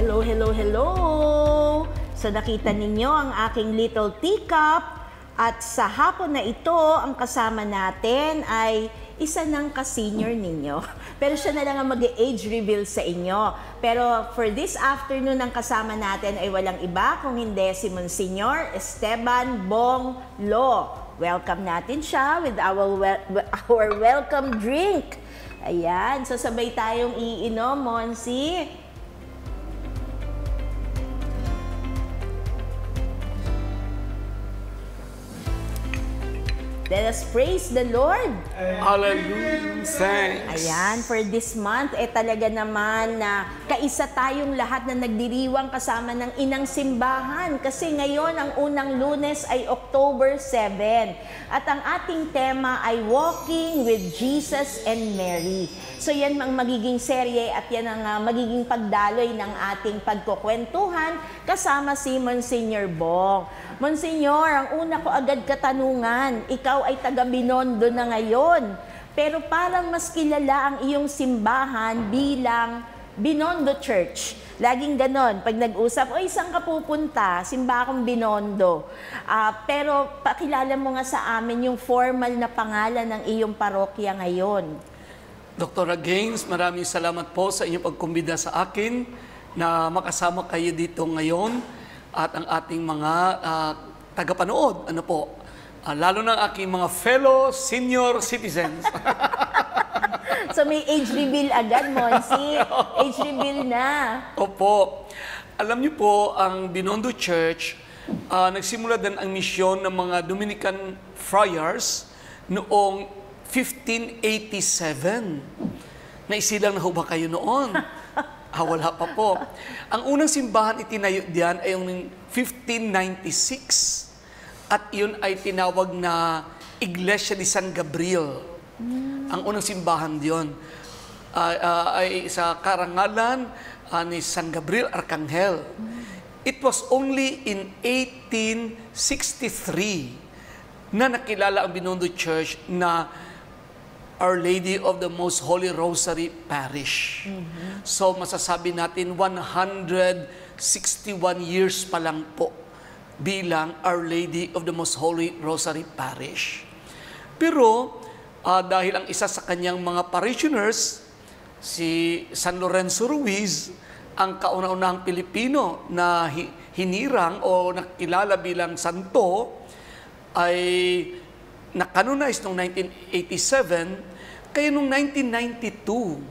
Hello, hello, hello! So nakita ninyo ang aking little teacup at sa hapon na ito, ang kasama natin ay isa ng ka-senior ninyo. Pero siya na lang ang mag-age reveal sa inyo. Pero for this afternoon, ang kasama natin ay walang iba kung hindi si Monsignor Esteban Bong Lo. Welcome natin siya with our welcome drink. Ayan, so sabay tayong iinom, Monsi. Let us praise the Lord. Hallelujah. Thanks. Ayan, for this month, talaga naman na kaisa tayong lahat na nagdiriwang kasama ng Inang Simbahan. Kasi ngayon, ang unang Lunes ay October 7. At ang ating tema ay Walking with Jesus and Mary. So yan ang magiging serye at yan ang magiging pagdaloy ng ating pagkukwentuhan kasama si Monsignor Bong. Monsignor, ang una ko agad katanungan, ikaw ay taga Binondo na ngayon, pero parang mas kilala ang iyong simbahan bilang Binondo Church. Laging ganon, pag nag-usap, o saan ka pupunta? Simba akong Binondo. Pero pakilala mo nga sa amin yung formal na pangalan ng iyong parokya ngayon. Dr. Gaines, maraming salamat po sa inyong pagkumbida sa akin na makasama kayo dito ngayon at ang ating mga tagapanood. Ano po? Lalo na ang aking mga fellow senior citizens. So may age reveal agad, Monsi. Age reveal na. Opo. Alam niyo po, ang Binondo Church, nagsimula din ang misyon ng mga Dominican friars noong 1587. Naisilang na ho ba kayo noon? Wala pa po. Ang unang simbahan itinayo diyan ay yung 1596. At yun ay tinawag na Iglesia de San Gabriel. Ang unang simbahan diyon ay sa karangalan ni San Gabriel Arcangel. It was only in 1863 na nakilala ang Binondo Church na Our Lady of the Most Holy Rosary Parish. So masasabi natin 161 years pa lang po bilang Our Lady of the Most Holy Rosary Parish. Pero dahil ang isa sa kanyang mga parishioners, si San Lorenzo Ruiz, ang kauna-unahang Pilipino na hinirang o nakilala bilang santo, ay na-canonize noong 1987, kaya noong 1992,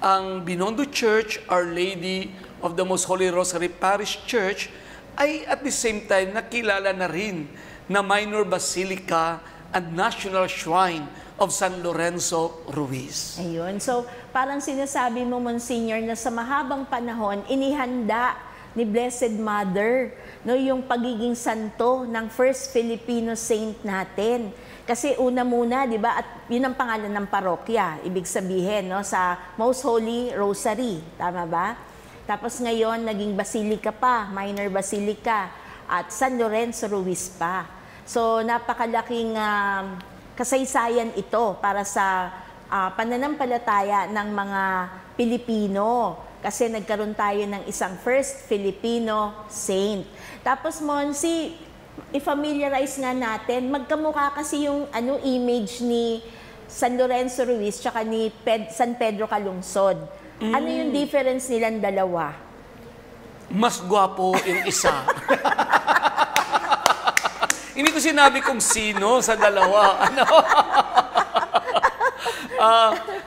ang Binondo Church, Our Lady of the Most Holy Rosary Parish Church, ay at the same time nakilala na rin na minor basilica and national shrine of San Lorenzo Ruiz. Ayun. So, parang sinasabi mo, Monsignor, na sa mahabang panahon, inihanda ni Blessed Mother no, yung pagiging santo ng first Filipino saint natin. Kasi una muna, di ba, at yun ang pangalan ng parokya, ibig sabihin, no, sa Most Holy Rosary. Tama ba? Tapos ngayon, naging basilica pa, minor basilica, at San Lorenzo Ruiz pa. So, napakalaking kasaysayan ito para sa pananampalataya ng mga Pilipino. Kasi nagkaroon tayo ng isang first Filipino saint. Tapos, Monsi, i-familiarize nga natin, magkamukha kasi yung image ni San Lorenzo Ruiz tsaka ni San Pedro Calungsod. Ano yung difference nilang dalawa? Mas gwapo yung isa. Hindi ko sinabi kung sino sa dalawa. Ano?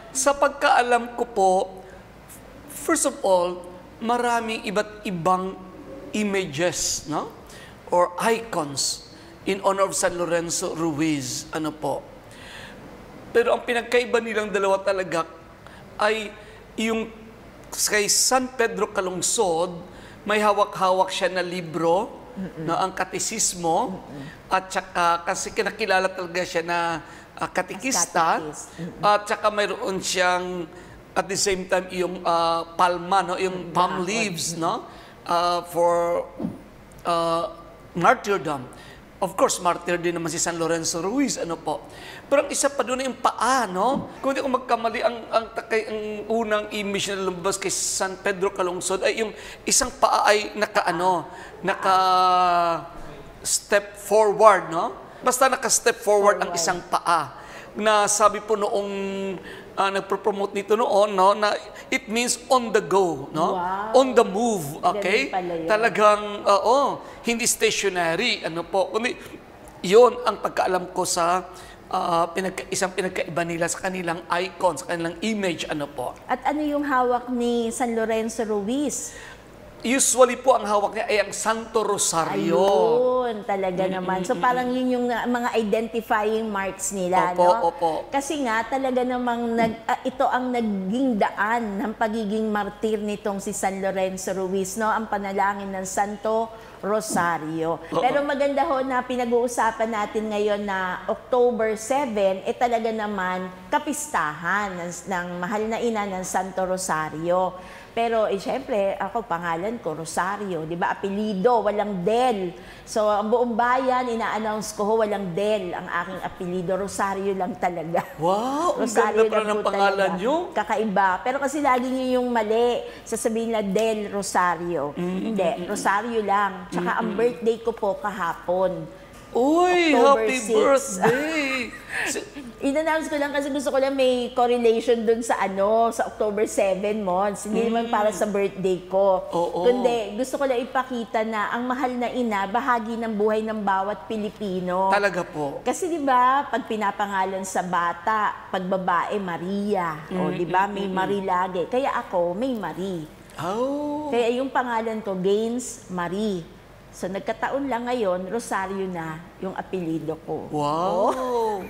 Sa pagkaalam ko po, first of all, maraming iba't ibang images, no? Or icons in honor of San Lorenzo Ruiz. Ano po? Pero ang pinagkaiba nilang dalawa talaga ay yung kay San Pedro Calungsod, may hawak-hawak siya na libro, na ang katekismo, at saka kasi kinakilala talaga siya na katekista, at saka mayroon siyang at the same time yung palma, no, yung palm leaves, no, for martyrdom Of course, martyr din naman si San Lorenzo Ruiz, ano po. Pero ang isa pa doon ay yung paa, no? Kung hindi ko magkamali, ang unang image na lumabas kay San Pedro Calungsod ay yung isang paa ay naka-step forward, no? Basta naka-step forward ang isang paa. Na sabi po noong nagpo-promote nito noon, no, na it means on the go, no? Wow. On the move, okay? Ganun pala yun. Talagang, hindi stationary, ano po. Kundi, yun ang pagkaalam ko sa isang pinagkaiba nila sa kanilang icon, sa kanilang image, ano po. At ano yung hawak ni San Lorenzo Ruiz? Usually po, ang hawak niya ay ang Santo Rosario. Ayun, talaga naman. So parang yun yung mga identifying marks nila, Opo, no? opo. Kasi nga talaga namang ito ang naging daan ng pagiging martir nitong si San Lorenzo Ruiz, no? Ang panalangin ng Santo Rosario. Pero maganda ho na pinag-uusapan natin ngayon na October 7, talaga naman kapistahan ng mahal na ina ng Santo Rosario. Pero syempre, ako pangalan ko, Rosario, di ba? Apelido, walang Del. So, ang buong bayan, ina-announce ko, walang Del. Ang aking apelido, Rosario lang talaga. Wow, ang Rosario ganda pala lang ng po pangalan talaga. nyo. Kakaiba. Pero kasi lagi nyo yung mali. Sasabihin na Del Rosario. Hindi, Rosario lang. Tsaka ang birthday ko po kahapon. Uy, October happy 6. birthday! In-announce ko lang kasi gusto ko lang may correlation dun sa sa October 7 months. Hindi naman para sa birthday ko. Oo. Kundi gusto ko lang ipakita na ang mahal na ina, bahagi ng buhay ng bawat Pilipino. Talaga po. Kasi 'di ba, pag pinapangalan sa bata, pag babae Maria, o 'di ba, may Marie lagi. Kaya ako may Marie. Oh. Kaya yung pangalan ko Gaines Marie. So nagkataon lang ngayon, Rosario na yung apelyido ko. Wow!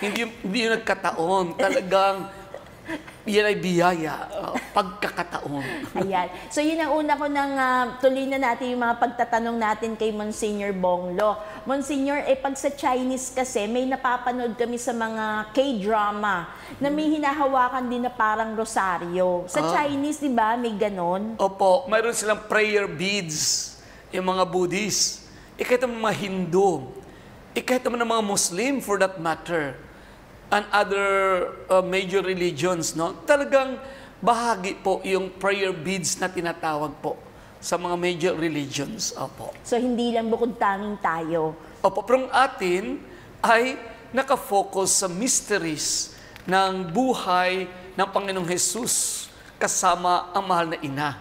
hindi yung nagkataon. Talagang, yan ay biyaya. Pagkakataon. Ayan. So yun ang una ko nang tuloy na natin yung mga pagtatanong natin kay Monsignor Bonglo. Monsignor, pag sa Chinese kasi, may napapanood kami sa mga K-drama na may hinahawakan din na parang rosaryo. Sa Chinese, di ba, may ganon? Opo, mayroon silang prayer beads, yung mga Buddhist. Kahit ang mga Hindu, kahit naman ang mga Muslim for that matter, and other major religions, no? Talagang bahagi po yung prayer beads na tinatawag po sa mga major religions. Opo. So hindi lang bukod tanging tayo. Opo, pero ang atin ay nakafocus sa mysteries ng buhay ng Panginoong Jesus kasama ang mahal na ina.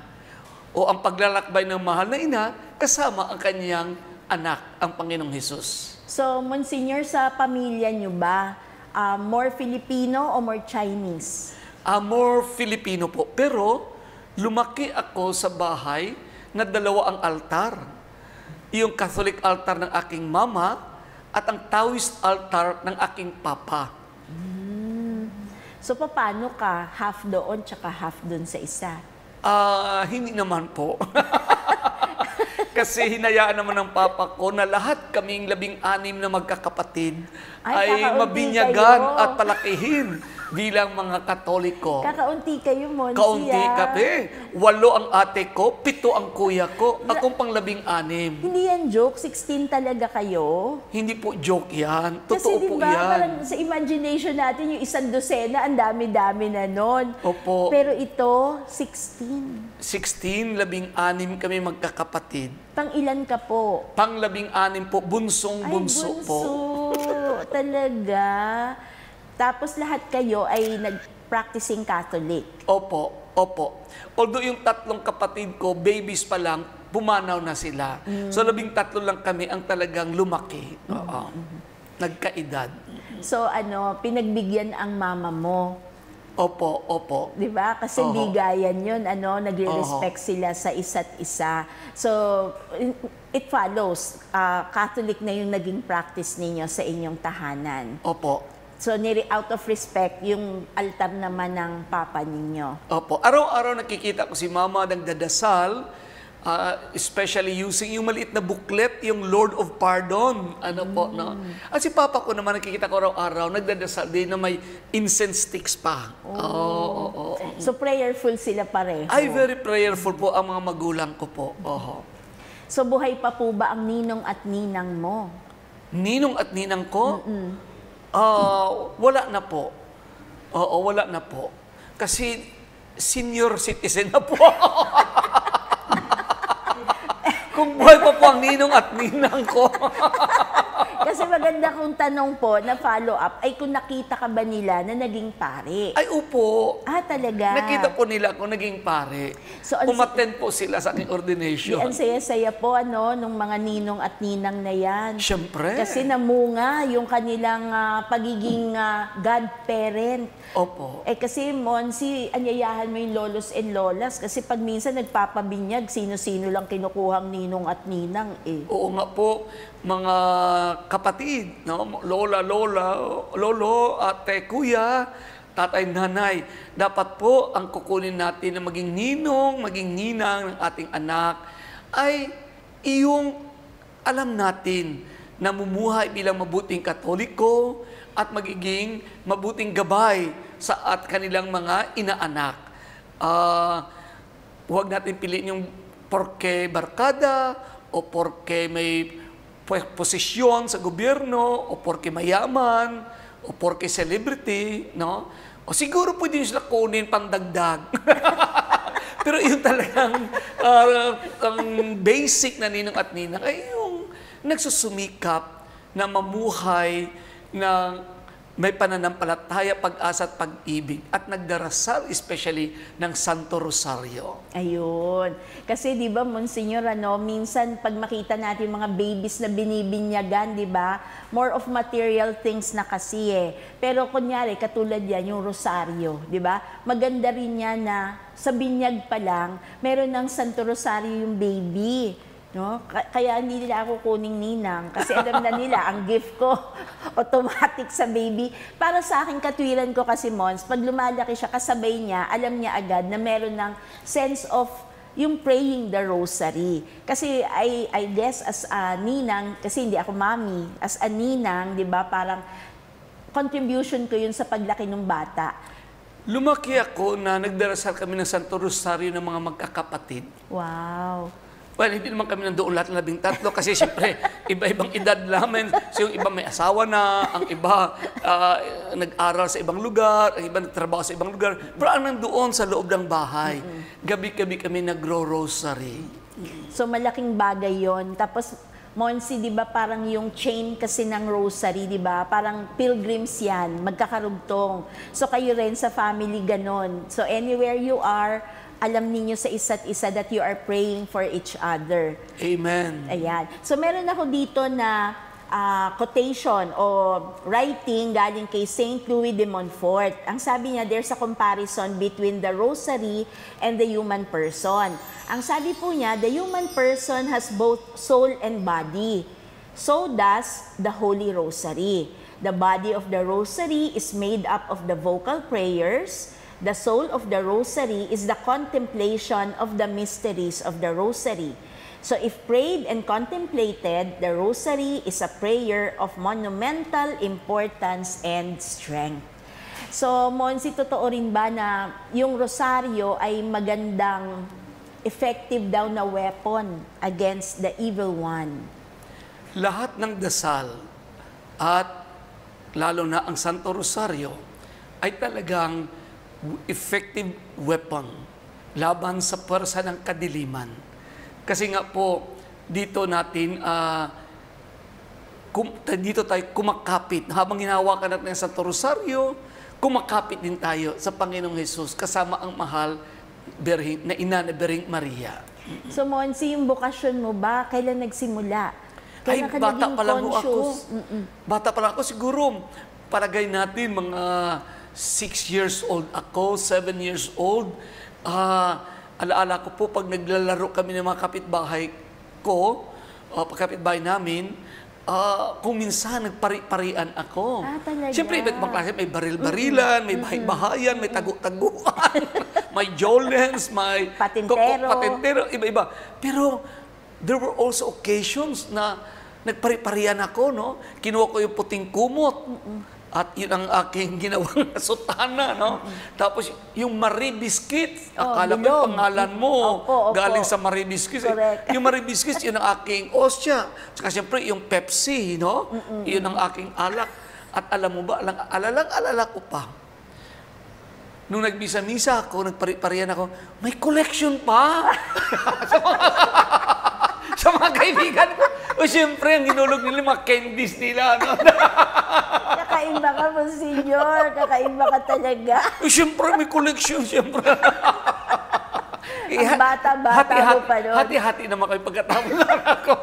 O ang paglalakbay ng mahal na ina kasama ang kanyang anak, ang Panginoong Jesus. So, Monsignor, sa pamilya niyo ba, more Filipino o more Chinese? More Filipino po. Pero lumaki ako sa bahay na dalawa ang altar. Yung Catholic altar ng aking mama at ang Taoist altar ng aking papa. So, paano ka? Half doon tsaka half doon sa isa? Hindi naman po. Kasi hinayaan naman ng papa ko na lahat kaming 16 na magkakapatid ay kakaunti mabinyagan kayo. at palakihin bilang mga Katoliko. Kakaunti kayo, Monsi. Kaunti kami. 8 ang ate ko, 7 ang kuya ko, akong pang 16. Hindi yan joke, 16 talaga kayo. Hindi po joke yan. Kasi Totoo po diba, yan. parang sa imagination natin, yung 1 dosena, ang dami-dami na nun. Opo. Pero ito, 16. 16, 16 kami magkakapatid. Pang ilan ka po? Pang 16 po, bunsong-bunso po. Talaga. Tapos lahat kayo ay nag-practicing Catholic. Opo, opo. Although yung 3 kapatid ko, babies pa lang, pumanaw na sila. So 13 lang kami ang talagang lumaki. Oo. Nagkaedad. So pinagbigyan ang mama mo. Opo, opo. 'Di ba? Kasi bigayan 'yun, nagre-respect sila sa isa't isa. So it follows, Catholic na yung naging practice ninyo sa inyong tahanan. Opo. So out of respect, yung altar naman ng papa ninyo. Opo. Araw-araw nakikita ko si mama nagdadasal, especially using yung maliit na booklet, yung Lord of Pardon. No? At si papa ko naman nakikita ko araw-araw, nagdadasal din na may incense sticks pa. Oo. So prayerful sila pareho. Ay, very prayerful po ang mga magulang ko po. So buhay pa po ba ang ninong at ninang mo? Ninong at ninang ko? Wala na po. Oo, wala na po. Kasi senior citizen na po. Kung buhay pa po ang ninong at ninang ko. Kasi maganda kong tanong po na follow-up ay kung nakita ka ba nila na naging pare? Ay, upo. Talaga? Nakita po nila ako naging pare. So, Umattend po sila sa aking ordination. Ang saya-saya po, nung mga ninong at ninang na yan. Siyempre. Kasi namunga yung kanilang pagiging godparent. Opo. Kasi, Monsi, anyayahan mo yung lolos and lolas. Kasi pag minsan nagpapabinyag, sino-sino lang kinukuhang ninong at ninang Oo nga po, mga kapatid, no? Lola, lolo, ate, kuya, tatay, nanay. Dapat po ang kukunin natin na maging ninong, maging ninang ng ating anak ay iyong alam natin na mumuhay bilang mabuting Katoliko at magiging mabuting gabay sa at kanilang mga inaanak. Huwag natin piliin yung porke barkada o porke may posisyon sa gobyerno o porke mayaman o porke celebrity, no? O siguro pwede nyo sila kunin pandagdag. Pero yung talagang ang basic na ninong at ninang ay yung nagsusumikap na mamuhay na may pananampalataya, pag-asa at pag-ibig at nagdarasal especially ng Santo Rosario. Ayun. Kasi 'di ba, Monsignor, minsan pag makita natin mga babies na binibinyagan, 'di ba? More of material things na kasi Pero kunyari katulad yan yung rosaryo, 'di ba? Maganda rin yan na sa binyag pa lang, meron ng Santo Rosario yung baby. No? Kaya hindi nila ako kuning ninang kasi alam na nila ang gift ko automatic sa baby. Para sa akin, katwiran ko kasi, Mons, pag lumalaki siya, kasabay niya, alam niya agad na meron ng sense of yung praying the rosary. Kasi I guess as a ninang, kasi hindi ako mami, as a ninang, di ba, parang contribution ko yun sa paglaki ng bata. Lumaki ako na nagdarasal kami ng Santo Rosario ng mga magkakapatid. Wow. Well, hindi naman kami nandoon lahat ng 13 kasi siyempre, iba-ibang edad namin. So, yung iba may asawa na, ang iba nag-aral sa ibang lugar, ang iba nagtrabaho sa ibang lugar. Pero ang nandoon sa loob ng bahay, gabi-gabi kami nagro-rosary. So, malaking bagay yon. Tapos, Monsi, di ba parang yung chain kasi ng rosary, di ba? Parang pilgrims yan, magkakarugtong. So, kayo rin sa family ganon. So, anywhere you are, alam ninyo sa isa't isa that you are praying for each other. Amen. Ayan. So, meron ako dito na quotation o writing galing kay Saint Louis de Montfort. Ang sabi niya, there's a comparison between the rosary and the human person. Ang sabi po niya, the human person has both soul and body. So does the Holy Rosary. The body of the rosary is made up of the vocal prayers. The soul of the rosary is the contemplation of the mysteries of the rosary. So if prayed and contemplated, the rosary is a prayer of monumental importance and strength. So, Monsi, totoo rin ba na yung rosaryo ay magandang effective daw na weapon against the evil one? Lahat ng dasal at lalo na ang Santo Rosario ay talagang effective weapon laban sa pwersa ng kadiliman. Kasi nga po, dito natin, dito tayo kumakapit. Habang hinahawakan natin ang Santo Rosario, kumakapit din tayo sa Panginoong Hesus kasama ang mahal na ina na Birhing Maria. So, Monsi, yung bokasyon mo ba, kailan nagsimula? Ay, Kailan ka bata naging pa lang ako. conscious? Bata pa lang ako. Siguro, palagay natin, mga 6 years old ako, 7 years old. Alaala ko po, pag naglalaro kami ng mga kapitbahay ko, kapitbahay namin, kung minsan nagpari-parian ako. Talaga? Siyempre, iba't ibang klase, may baril-barilan, may bahay-bahayan, may tagu-taguan, may jolens, may patintero, iba-iba. Pero there were also occasions na nagpari-parian ako, no? Kinuha ko yung puting kumot. At yun ang aking ginawang sutana, no? Tapos yung Marie Biscuit, akala ko yung bilog. pangalan mo, Opo. galing sa Marie Biscuit. Correct. Yung Marie Biscuit, yun ang aking osya. Saka siyempre, yung Pepsi, no? Yun ang aking alak. At alam mo ba, alala ko pa. Nung nagbisa-misa ako, nagpari-parian ako, may collection pa! sa mga kaibigan ko. O siyempre, ang hinulog nila, mga candies nila, no? Kakaiba ka, Monsignor. Kakaiba ka talaga. O siyempre, may collection, siyempre. Ang bata-bata mo pa nun. Hati-hati naman kayo pagkatapos na ako.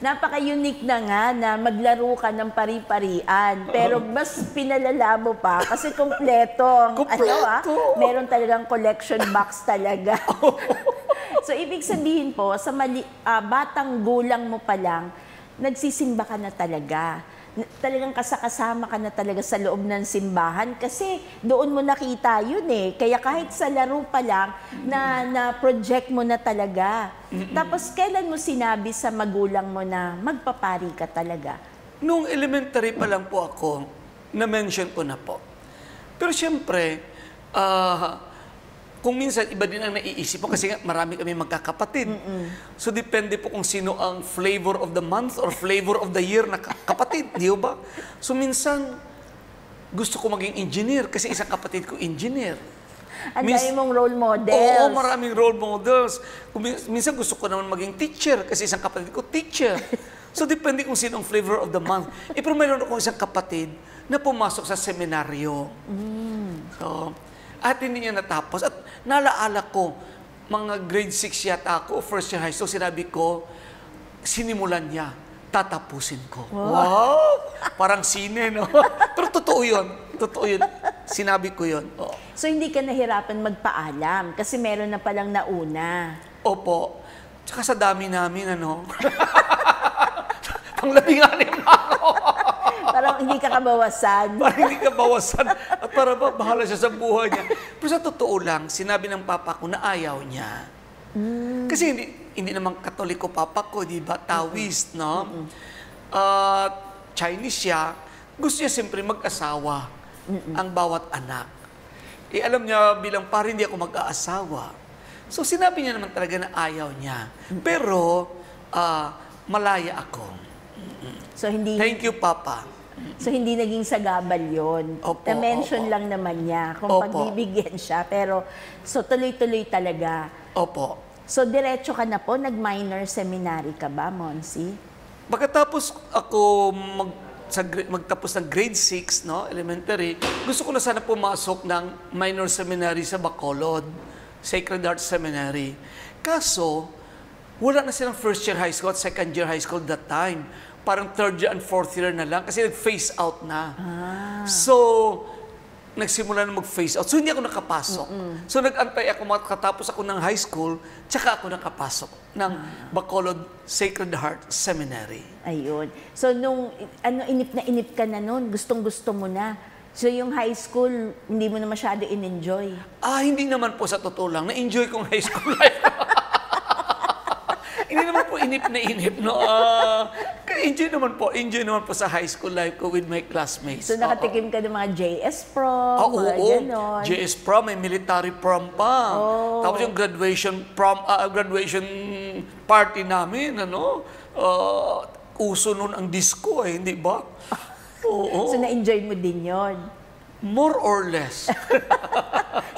Napaka-unique na nga na maglaro ka ng pari-parian. Pero mas pinalala mo pa kasi kompleto. Kompleto. Meron talagang collection box talaga. So, ibig sabihin po, sa batang gulang mo pa lang, nagsisimba ka na talaga. Talagang kasama ka na talaga sa loob ng simbahan kasi doon mo nakita yun eh. Kaya kahit sa laro pa lang, na-project mo na talaga. Tapos, kailan mo sinabi sa magulang mo na magpapari ka talaga? Nung elementary pa lang po ako, na-mention ko na po. Pero siyempre, kung minsan iba din ang naiisip mo kasi nga marami kami magkakapatid. So depende po kung sino ang flavor of the month or flavor of the year na kapatid, di ba? So minsan gusto ko maging engineer kasi isang kapatid ko engineer. Ang dami mong role models. Oo, maraming role models. Minsan gusto ko naman maging teacher kasi isang kapatid ko teacher. So depende kung sino ang flavor of the month. Pero mayroon akong isang kapatid na pumasok sa seminaryo. So, at hindi niya natapos. At nalaala ko, mga grade 6 yata ako, first year high school, sinabi ko, sinimulan niya, tatapusin ko. Wow! Parang sine, no? Pero totoo yun. Totoo yun. Sinabi ko yun. Oh. So, hindi ka nahirapan magpaalam kasi meron na palang nauna. Opo. Tsaka sa dami namin, ano? Panglabing-anim na ako. Parang hindi ka kabawasan. Parang hindi ka bawasan. At para ba, bahala siya sa buhay niya. Pero sa totoo lang, sinabi ng papa ko na ayaw niya. Kasi hindi naman katoliko papa ko, di ba? Taoist, no? Chinese siya. Gusto niya siyempre mag-asawa ang bawat anak. Eh, alam niya, bilang pare, hindi ako mag-aasawa. So, sinabi niya naman talaga na ayaw niya. Pero, malaya ako. So, hindi... Thank you, Papa. So, hindi naging sagabal yun. Opo, Na-mention opo. lang naman niya kung Opo. pagbibigyan siya. Pero, so, tuloy-tuloy talaga. Opo. So, diretso ka na po? Nag-minor seminary ka ba, Monsi? Pagkatapos ako magtapos ng grade 6, no, elementary, gusto ko na sana pumasok ng minor seminary sa Bacolod, Sacred Heart Seminary. Kaso, wala na silang first year high school at second year high school that time. Parang third year and fourth year na lang kasi nag-phase out na. So, nagsimula na mag-phase out. So, hindi ako nakapasok. So, nag-antay ako makatapos ako ng high school, tsaka ako nakapasok ng Bacolod Sacred Heart Seminary. Ayun. So, nung inip na inip ka na nun, gustong-gusto mo na. So, yung high school, hindi mo na masyado in-enjoy. Hindi naman po sa totoo lang. Na-enjoy kong high school life. Hindi naman po inip na inip, no? Enjoy naman po sa high school life ko with my classmates. So, nakatikim ka ng mga JS prom, mga Oo. ganon. JS prom, may military prom pa. Tapos yung graduation party namin, ano? Uso nun ang disco, hindi ba? Oo. So, na-enjoy mo din yon. More or less.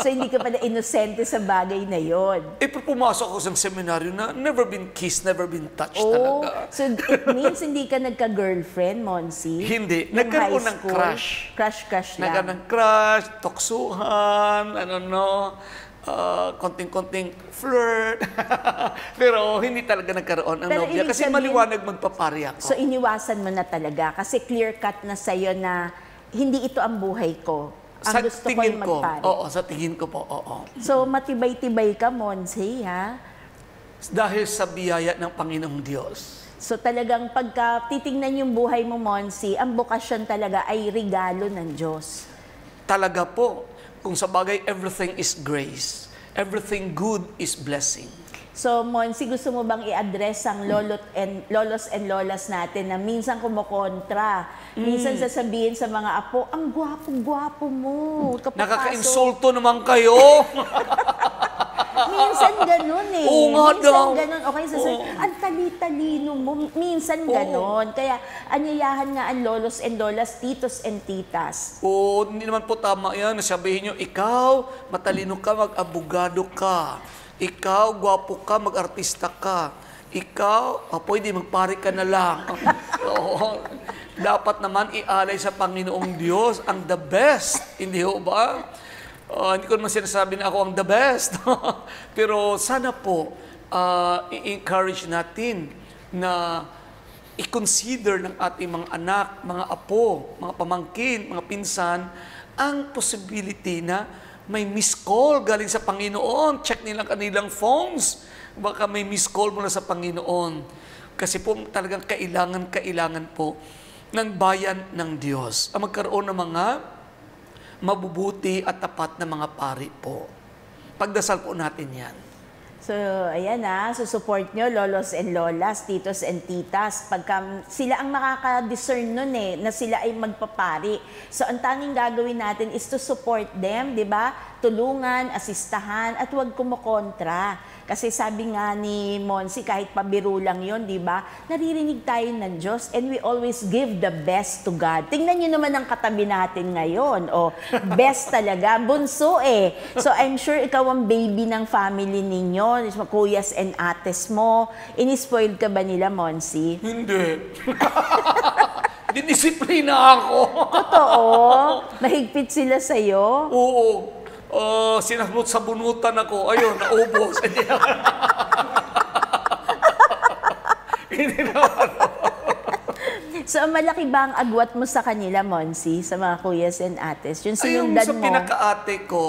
So, hindi ka pa na inosente sa bagay na yon. Pero pumasok ako sa seminaryo na never been kissed, never been touched Oh, talaga. so it means hindi ka nagka-girlfriend, Monsi? Hindi. Nung Nagkaroon high ng school? crush. Crush lang. Nagkaroon ng crush, toksuhan, konting-konting flirt. Pero hindi talaga nagkaroon ng Pero nobya ibig kasi sabihin- maliwanag magpapari ako. So, iniwasan mo na talaga kasi clear-cut na sa'yo na hindi ito ang buhay ko. Ang sa gusto ko tingin yung ko, magpare. oo, sa tingin ko po, oo. So, matibay-tibay ka, Monsi, ha? Dahil sa biyaya ng Panginoong Diyos. So, talagang pagka titingnan yung buhay mo, Monsi, ang bukasyon talaga ay regalo ng Diyos. Talaga po, kung sa bagay, everything is grace. Everything good is blessing. So, Monsi, gusto mo bang i-address ang lolos and lolas natin na minsan kumukontra? Minsan sasabihin sa mga apo, ang gwapo-gwapo mo. Nakaka-insulto naman kayo. Minsan ganun eh. Oo nga minsan daw. ganun. Okay, sasabihin, ang tali-talino mo. Minsan ganun. Kaya, anyayahan nga ang lolos and lolas, titos and titas. Oo, hindi naman po tama yan. Sabihin nyo, ikaw, matalino ka, mag-abogado ka. Ikaw, gwapo ka, mag-artista ka. Ikaw, pwede magpari ka na lang. Oo. Dapat naman ialay sa Panginoong Diyos ang the best. Hindi ho ba? Hindi ko naman sinasabi na ako ang the best. Pero sana po, i-encourage natin na i-consider ng ating mga anak, mga apo, mga pamangkin, mga pinsan, ang possibility na may missed call galing sa Panginoon. Check nilang kanilang phones. Baka may missed call mula sa Panginoon. Kasi po talagang kailangan po ng bayan ng Diyos ang magkaroon ng mga mabubuti at tapat na mga pari po. Pagdasal po natin yan. So, ayan susupport nyo, lolos and lolas, titos and titas. Pagka sila ang makaka-discern nun na sila ay magpapari. So, ang tanging gagawin natin is to support them, di ba? Tulungan, asistahan, at huwag kumukontra. Kasi sabi nga ni Monsi, kahit pabiro lang yun, di ba? Naririnig tayo ng Diyos and we always give the best to God. Tingnan nyo naman ang katabi natin ngayon. Best talaga. Bunso eh. So I'm sure ikaw ang baby ng family ninyo, kuyas and ates mo. Inispoiled ka ba nila, Monsi? Hindi. Didisiplina ako. Totoo? Mahigpit sila sa'yo? Oo. Sinabot sa bunutan ako. Ayun, naubos. Hindi naman. So, malaki ba ang agwat mo sa kanila, Monsi, sa mga kuyas and ates? Yung sinundan Ayun, sa mo? pinakaate ko,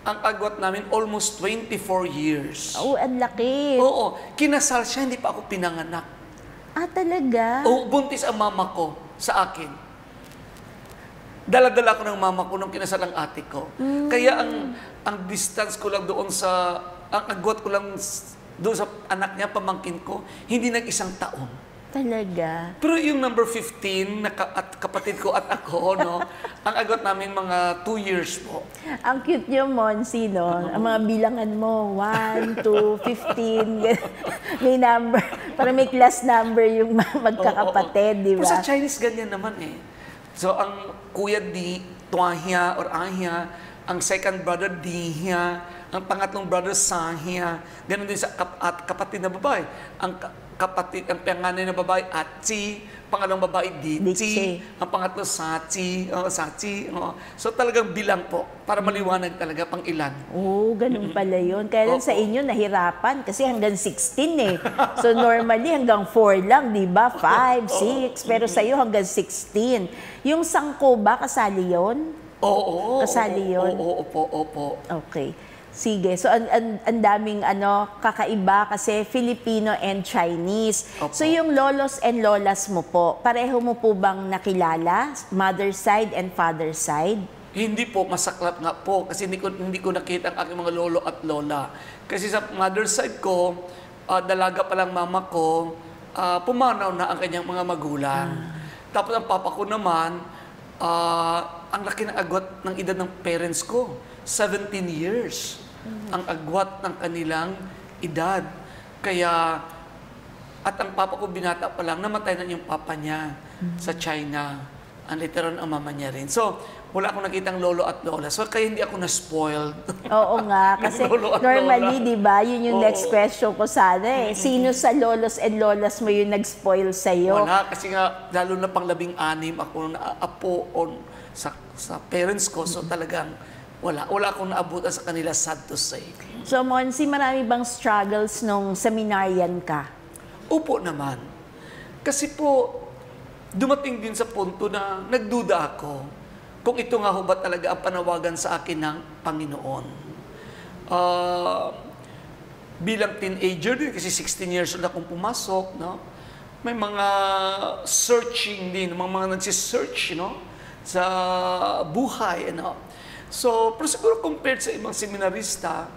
ang agwat namin almost 24 years. Oh, ang laki. Oo. Kinasal siya, hindi pa ako pinanganak. Ah, talaga? Oo, buntis ang mama ko sa akin. Dala-dala ko ng mama ko nung kinasal ang ate ko. Kaya ang distance ko lang doon ang agwat ko lang doon sa anak niya, pamangkin ko, hindi nag-1 taon. Talaga? Pero yung number 15, at kapatid ko at ako, no, ang agwat namin mga 2 years po. Ang cute niyo, Monsi, no? Ang mga bilangan mo, 1, 2, 15, may number, para may class number yung magkakapatid, di ba? Pero sa Chinese, ganyan naman eh. So, ang kuya di, tuahya or ahya, ang second brother dihiya, ang pangatlong brother sahya, ganun din sa kapatid na babae. Ang panganay na babae, atsi, pangalawang babae, ditsi, ang pangatlo, sachi. So, talagang bilang po, para maliwanag talaga pang ilan. Oo, ganun pala yun. Kaya lang sa inyo, nahirapan kasi hanggang 16 eh. So, normally hanggang 4 lang, di ba? 5, 6, pero sa iyo hanggang 16. Yung sangko ba, kasali yun? Oo. Kasali yun? Opo. Okay. Sige. So, ang daming kakaiba kasi Filipino and Chinese. Opo. So, yung lolos and lolas mo po, pareho mo po bang nakilala? Mother side and father side? Hindi po, masaklap nga po. Kasi hindi ko nakita ang aking mga lolo at lola. Kasi sa mother side ko, dalaga pa lang mama ko, pumanaw na ang kanyang mga magulang. Tapos ang papa ko naman, ang laki ng agwat ng edad ng parents ko. 17 years ang agwat ng kanilang edad. Kaya, at ang papa ko binata pa lang, namatay na yung papa niya sa China. Ang literal ang mama niya rin. So, wala akong nakitang lolo at lola. So, kaya hindi ako na-spoiled. Oo nga, kasi normally, di ba, yun yung next question ko sana eh. Sino sa lolos and lolas mo yung nag-spoil sa'yo? Wala, kasi nga, lalo na pang 16 ako na apo sa parents ko. So, talagang wala akong naabutan sa kanila, sad to say. So, Monsi, marami bang struggles nung seminaryan ka? Opo naman. Kasi po, dumating din sa punto na nagduda ako kung ito nga ho ba talaga ang panawagan sa akin ng Panginoon. Bilang teenager din, kasi 16 years old akong pumasok, no? May mga searching din, mga nagsisearch, sa buhay, So, pero siguro compared sa ibang seminarista,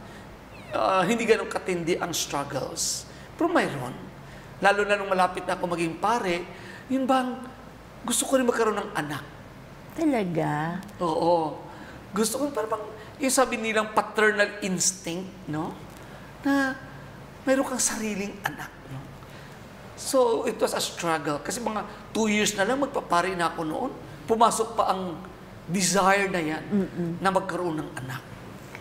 hindi ganun katindi ang struggles. Pero mayroon. Lalo na nung malapit na ako maging pare, yun bang gusto ko rin magkaroon ng anak. Talaga? Oo. Gusto ko parang yung sabi nilang paternal instinct, no? Na mayroon kang sariling anak, no? So, it was a struggle. Kasi mga 2 years na lang magpapari na ako noon. Pumasok pa ang desire na yan na magkaroon ng anak.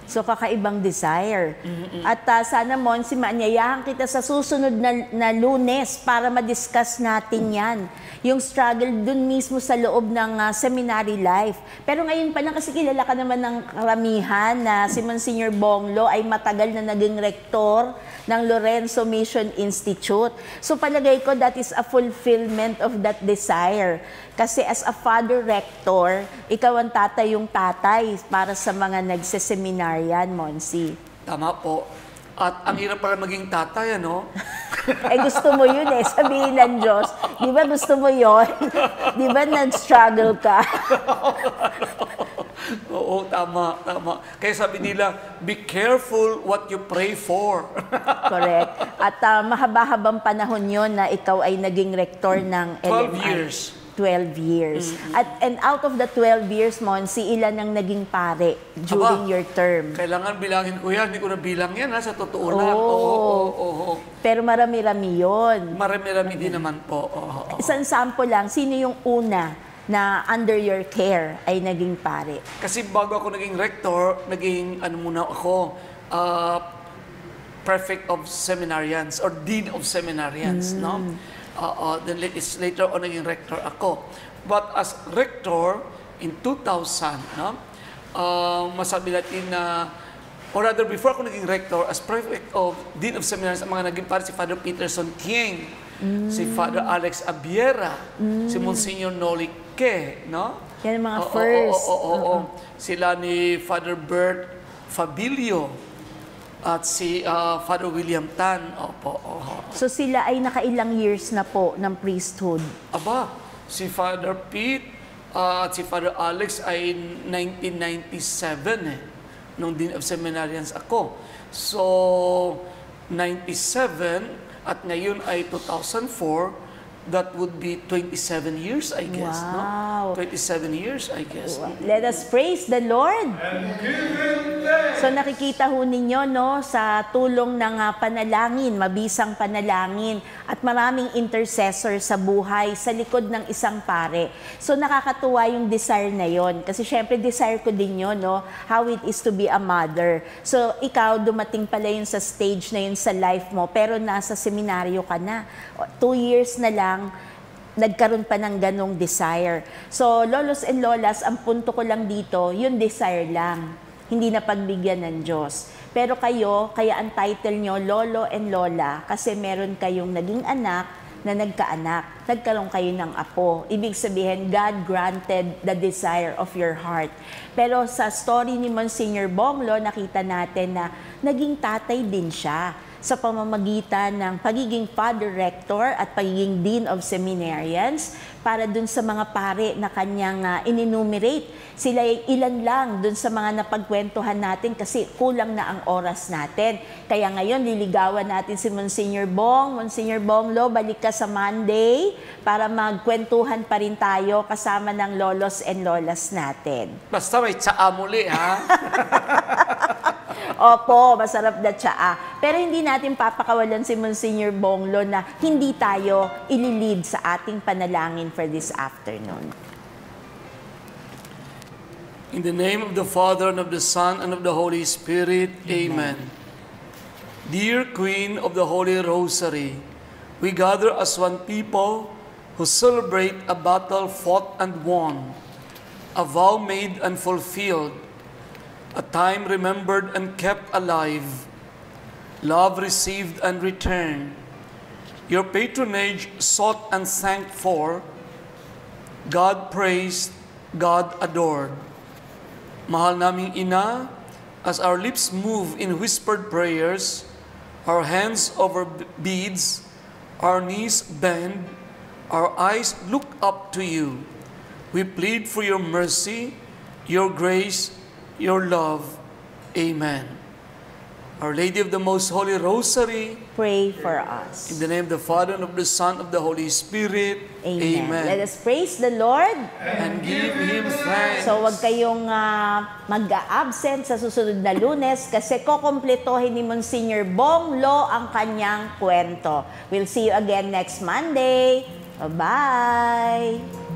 So, kakaibang desire. At sana, Monsi, maanyayahan kita sa susunod na Lunes para ma-discuss natin yan. Yung struggle dun mismo sa loob ng seminary life. Pero ngayon pa lang, kasi kilala ka naman ng karamihan na si Monsignor Bonglo ay matagal na naging rektor ng Lorenzo Mission Institute. So, palagay ko, that is a fulfillment of that desire. Kasi as a father rector, ikaw ang tatay para sa mga nagseseminaryan, Monsi. Tama po. At ang hirap para maging tatay, ano? Gusto mo yun sabihin ng Diyos. Di ba gusto mo yun? Di ba nag-struggle ka? Oo, tama. Kaya sabi nila, be careful what you pray for. Correct. At mahaba-habang panahon yon na ikaw ay naging rektor ng LMI. 12 years. 12 years. And out of the 12 years, Monsi, ilan ang naging pare during your term? Kailangan bilangin ko yan. Hindi ko na bilang yan, sa totoo lang. Oo. Pero marami-rami yun. Marami-rami din naman po. Isang sample lang, sino yung una na under your care ay naging pare? Kasi bago ako naging rector, naging muna ako, prefect of seminarians or dean of seminarians, no? Then later on naging rector ako. But as rector in 2000, no? Masabi natin na, or rather before ako naging rector, as prefect of dean of seminarians, ang mga naging pare si Father Peterson King, si Father Alex Abiera, si Monsignor Noli Ke, no? Yan ang mga first. Sila ni Father Bert Fabilio at si Father William Tan. So sila ay nakailang years na po ng priesthood? Aba, si Father Pete at si Father Alex ay 1997 nung Dean of Seminarians ako. So, 97 at ngayon ay 2004, that would be 27 years, I guess. Wow. No? 27 years, I guess. Let us praise the Lord. So nakikita ho ninyo, no, sa tulong ng panalangin, mabisang panalangin, at maraming intercessor sa buhay, sa likod ng isang pare. So nakakatuwa yung desire na yon. Kasi syempre desire ko din yun, no, how it is to be a mother. So ikaw, dumating pala yun sa stage na yun sa life mo, pero nasa seminaryo ka na. 2 years na lang, nagkaroon pa ng ganong desire. So, lolos and lolas, ang punto ko lang dito, yung desire lang. Hindi na pagbigyan ng Diyos. Pero kayo, kaya ang title nyo, Lolo and Lola, kasi meron kayong naging anak na nagkaanak. Nagkaroon kayo ng apo. Ibig sabihin, God granted the desire of your heart. Pero sa story ni Monsignor Bonglo, nakita natin na naging tatay din siya sa pamamagitan ng pagiging Father Rector at pagiging Dean of Seminarians para dun sa mga pare na kanyang in-enumerate. Sila ay ilan lang dun sa mga napagkwentuhan natin kasi kulang na ang oras natin. Kaya ngayon, liligawan natin si Monsignor Bong. Monsignor Bonglo, balik ka sa Monday para magkwentuhan pa rin tayo kasama ng lolos and lolas natin. Basta may tsaa muli, ha? Opo, masarap na tsaa. Pero hindi natin papakawalan si Monsignor Bonglo na hindi tayo ililid sa ating panalangin for this afternoon. In the name of the Father, and of the Son, and of the Holy Spirit, Amen. Dear Queen of the Holy Rosary, we gather as one people who celebrate a battle fought and won, a vow made and fulfilled, a time remembered and kept alive, love received and returned, your patronage sought and thanked for, God praised, God adored. Mahal naming Ina, as our lips move in whispered prayers, our hands over beads, our knees bend, our eyes look up to you. We plead for your mercy, your grace, your love. Amen. Our Lady of the Most Holy Rosary, pray for us. in the name of the Father, and of the Son, and of the Holy Spirit. Amen. Let us praise the Lord. And give Him thanks. So, wag kayong mag-a-absent sa susunod na Lunes kasi kukumpletohin ni Monsignor Bong Lo ang kanyang kwento. We'll see you again next Monday. Bye-bye!